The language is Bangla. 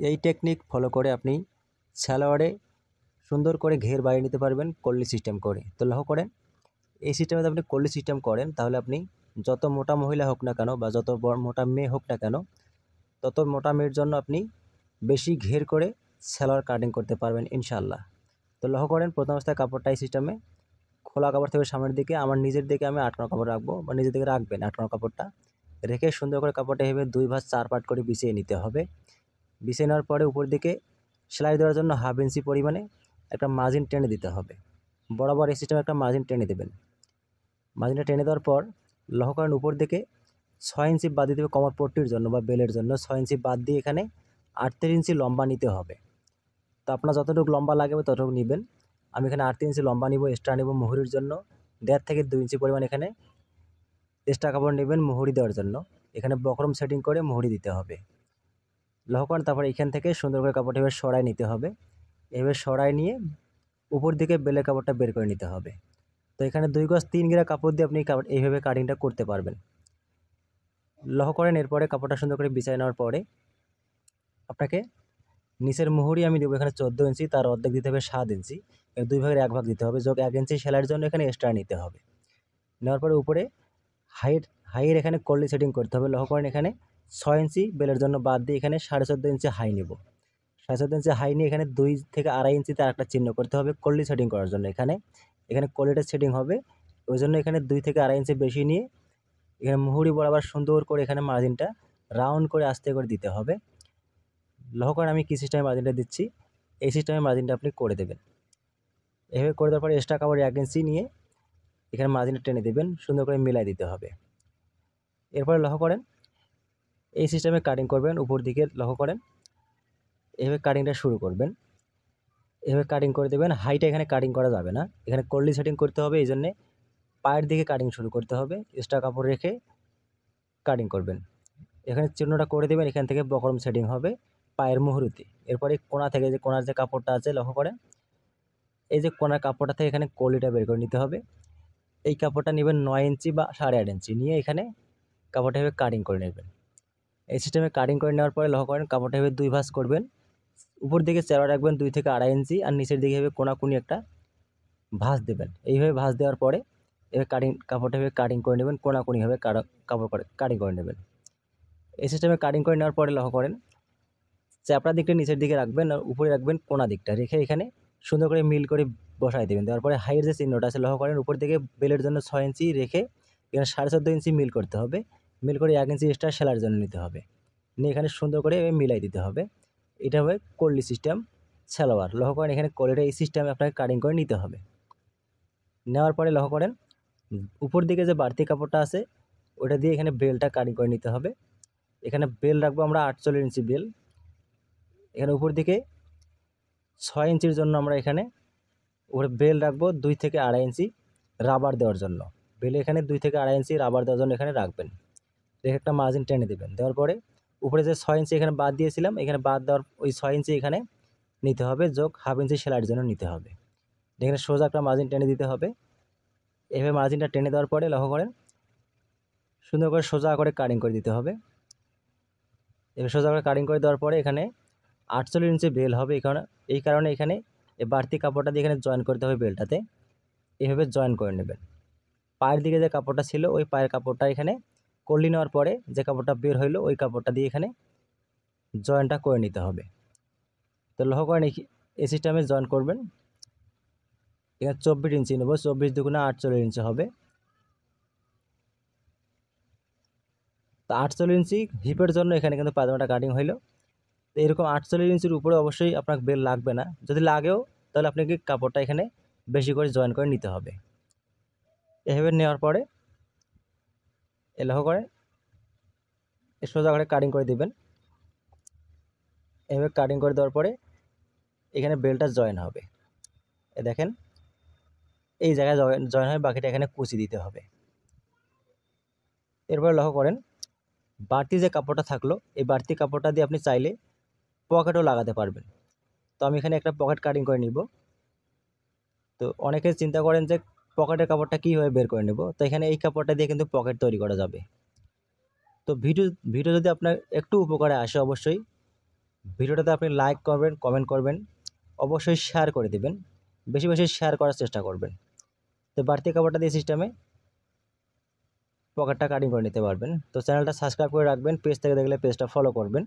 এই টেকনিক ফলো করে আপনি সালোয়ারে সুন্দর করে ঘের বাড়িয়ে নিতে পারবেন কল্লি সিস্টেম করে। তো লক্ষ্য করেন, এই সিস্টেমে আপনি কল্লি সিস্টেম করেন তাহলে আপনি যত মোটা মহিলা হোক না কেন বা যত মোটা মেয়ে হোক না কেন, তত মোটা মেয়ের জন্য আপনি বেশি ঘের করে সালোয়ার কাটিং করতে পারবেন ইনশাআল্লাহ। তো লক্ষ্য করেন, প্রথম অবস্থায় কাপড়টা এই সিস্টেমে খোলা কাপড় থেকে সামনের দিকে আমার নিজের দিকে আমি আটকানো কাপড় রাখবো বা নিজের দিকে রাখবেন আটকানো কাপড়টা রেখে সুন্দর করে কাপড়টা এভাবে 2 ভাঁজ 4 পার্ট করে বিছিয়ে নিতে হবে। বিছিয়ে নেওয়ার পরে উপর দিকে সেলাই দেওয়ার জন্য 1/2 ইঞ্চি পরিমাণে একটা মার্জিন টেনে দিতে হবে। বরাবর এই সিস্টেমে একটা মার্জিন টেনে দেবেন। মার্জিনটা টেনে দেওয়ার পর লক্ষ্য করেন, উপর দিকে 6 ইঞ্চি বাদ দিতে হবে কোমর পট্টির জন্য বা বেলের জন্য। 6 ইঞ্চি বাদ দিয়ে এখানে 38 ইঞ্চি লম্বা নিতে হবে। তো আপনার যতটুকু লম্বা লাগবে ততটুকু নেবেন। আমি এখানে 38 ইঞ্চি লম্বা নিব, এক্সট্রা নেব মুহুরির জন্য 1.5 থেকে 2 ইঞ্চি পরিমাণ এখানে এক্সট্রা কাপড় নেবেন মুহুরি দেওয়ার জন্য। এখানে বক্রম সেটিং করে মুহুরি দিতে হবে। লক্ষ্য করেন, তারপরে এখান থেকে সুন্দর করে কাপড়টা এভাবে সরাই নিতে হবে। এভাবে সরাই নিয়ে উপর দিকে বেলের কাপড়টা বের করে নিতে হবে। তো এখানে 2 গজ 3 গিরা কাপড় দিয়ে আপনি এইভাবে কাটিংটা করতে পারবেন। লক্ষ্য করেন, এরপরে কাপড়টা সুন্দর করে বিছাই নেওয়ার পরে আপনাকে নিচের মুহুরি আমি দেবো এখানে 14 ইঞ্চি, তার অর্ধেক দিতে হবে 7 ইঞ্চি। 2 ভাগের 1 ভাগ দিতে হবে, যোগ 1 ইঞ্চি সেলাইয়ের জন্য এখানে এক্সট্রা নিতে হবে। নেওয়ার পরে উপরে হাইয়ের এখানে কল্লি সেটিং করতে হবে। লক্ষ্য করেন, এখানে 6 ইঞ্চি বেলের জন্য বাদ দিয়ে এখানে 14.5 ইঞ্চি হাই নেব। 14.5 ইঞ্চি হাই নিয়ে এখানে 2 থেকে 2.5 ইঞ্চিতে আরেকটা চিহ্ন করতে হবে কল্লি সেটিং করার জন্য। এখানে কল্লিটা সেটিং হবে, ওই জন্য এখানে 2 থেকে 2.5 ইঞ্চি বেশি নিয়ে এখানে মুহুরি বরাবর সুন্দর করে এখানে মার্জিনটা রাউন্ড করে আস্তে করে দিতে হবে। লক্ষ্য করেন আমি কী সিস্টেমে মার্জিনটা দিচ্ছি, এই সিস্টেমে মার্জিনটা আপনি করে দেবেন। এভাবে করে দেওয়ার পরে এক্সট্রা কাপড় 1 ইঞ্চি নিয়ে এখানে মার্জিনটা টেনে দেবেন, সুন্দর করে মিলাই দিতে হবে। এরপরে লক্ষ্য করেন, এই সিস্টেমে কাটিং করবেন উপর দিকে। লক্ষ্য করেন, এভাবে কাটিংটা শুরু করবেন, এভাবে কাটিং করে দেবেন। হাইটা এখানে কাটিং করা যাবে না, এখানে কল্লি সেটিং করতে হবে, এই জন্যে পায়ের দিকে কাটিং শুরু করতে হবে। এক্সট্রা কাপড় রেখে কাটিং করবেন। এখানে চিহ্নটা করে দেবেন, এখান থেকে বক্রম সেটিং হবে পায়ের মুহুরিতে। এরপরে কোণা থেকে কোণার যে কাপড়টা আছে লক্ষ্য করেন, এই যে কোণার কাপড়টা থেকে এখানে কলিটা বের করে নিতে হবে। এই কাপড়টা নেবেন 9 ইঞ্চি বা 8.5 ইঞ্চি নিয়ে এখানে কাপড়টা এভাবে কাটিং করে নেবেন। এই সিস্টেমে কাটিং করে নেওয়ার পরে লক্ষ্য করেন, কাপড়টা এভাবে 2 ভাঁজ করবেন। উপর দিকে চেওড়া রাখবেন 2 থেকে 2.5 ইঞ্চি, আর নিচের দিকে এভাবে কোণাকুনি একটা ভাঁজ দেবেন। এইভাবে ভাঁজ দেওয়ার পরে এভাবে কাপড়টা এভাবে কাটিং করে নেবেন, কোণাকুনিভাবে কাটিং করে নেবেন। এই সিস্টেমে কাটিং করে নেওয়ার পরে লক্ষ্য করেন, চ্যাপড়া দিকটা নিচের দিকে রাখবেন আর উপরে রাখবেন কোণা দিকটা, রেখে এখানে সুন্দর করে মিল করে বসাই দেবেন। দেওয়ার পরে হাইয়ের যে চিহ্নটা আছে লক্ষ্য করেন, উপর দিকে বেলের জন্য 6 ইঞ্চি রেখে এখানে 14.5 ইঞ্চি মিল করতে হবে। মিল করে 1 ইঞ্চি এক্সট্রা সেলাইয়ের জন্য নিতে হবে, নিয়ে এখানে সুন্দর করে মিলাই দিতে হবে। এটা হবে কল্লি সিস্টেম সালোয়ার। লক্ষ্য করেন, এখানে কলিটা এই সিস্টেমে আপনাকে কাটিং করে নিতে হবে। নেওয়ার পরে লক্ষ্য করেন, উপর দিকে যে বাড়তি কাপড়টা আছে ওটা দিয়ে এখানে বেলটা কাটিং করে নিতে হবে। এখানে বেল রাখবো আমরা 48 ইঞ্চি বেল। এখানে উপর দিকে 6 ইঞ্চির জন্য আমরা এখানে উপরে বেল রাখবো 2 থেকে 2.5 ইঞ্চি রাবার দেওয়ার জন্য। বেলে এখানে 2 থেকে 2.5 ইঞ্চি রাবার দেওয়ার জন্য এখানে রাখবেন, রেখে একটা মার্জিন টেনে দেবেন। দেওয়ার পরে উপরে যে 6 ইঞ্চি এখানে বাদ দিয়েছিলাম, এখানে বাদ দেওয়ার ওই 6 ইঞ্চি এখানে নিতে হবে, যোগ 1/2 ইঞ্চি সেলাইয়ের জন্য নিতে হবে। এখানে সোজা একটা মার্জিন টেনে দিতে হবে। এভাবে মার্জিনটা টেনে দেওয়ার পরে লক্ষ্য করেন, সুন্দর করে সোজা করে কাটিং করে দিতে হবে। এবার সোজা করে কাটিং করে দেওয়ার পরে এখানে 48 ইঞ্চি বেল হবে। এই কারণে এখানে এই বাড়তি কাপড়টা দিয়ে এখানে জয়েন করতে হবে বেলটাতে। এভাবে জয়েন করে নেবেন। পায়ের দিকে যে কাপড়টা ছিল ওই পায়ের কাপড়টা এখানে কল্লি নেওয়ার পরে যে কাপড়টা বের হইলো ওই কাপড়টা দিয়ে এখানে জয়েনটা করে নিতে হবে। তো লক্ষ্য করেন, এই সিস্টেমে জয়েন করবেন। এখানে 24 ইঞ্চি নেব, 24 দুগুণে 48 ইঞ্চি হবে। তো 48 ইঞ্চি হিপের জন্য এখানে কিন্তু পায়জামাটা কাটিং হইলো। তো এরকম 48 ইঞ্চির উপরে অবশ্যই আপনার বেল লাগবে না, যদি লাগেও তাহলে আপনাকে কাপড়টা এখানে বেশি করে জয়েন করে নিতে হবে। এভাবে নেওয়ার পরে লক্ষ্য করে সোজা করে কাটিং করে দিবেন। এভাবে কাটিং করে দেওয়ার পরে এখানে বেলটা জয়েন হবে। দেখেন এই জায়গায় জয়েন হয়, বাকিটা এখানে কুচি দিতে হবে। এরপরে লক্ষ্য করেন, বাড়তি যে কাপড়টা থাকলো এই বাড়তি কাপড়টা দিয়ে আপনি চাইলে পকেটও লাগাতে পারবেন। তো আমি এখানে একটা পকেট কাটিং করে নিব। তো অনেকে চিন্তা করেন যে পকেটের কাপড়টা কীভাবে বের করে নেব, তো এখানে এই কাপড়টা দিয়ে কিন্তু পকেট তৈরি করা যাবে। তো ভিডিও যদি আপনার একটু উপকারে আসে অবশ্যই ভিডিওটাতে আপনি লাইক করবেন, কমেন্ট করবেন, অবশ্যই শেয়ার করে দেবেন, বেশি বেশি শেয়ার করার চেষ্টা করবেন। তো বাড়তি কাপড়টা দিয়ে সিস্টেমে পকেটটা কাটিং করে নিতে পারবেন। তো চ্যানেলটা সাবস্ক্রাইব করে রাখবেন, পেজ থেকে দেখলে পেজটা ফলো করবেন।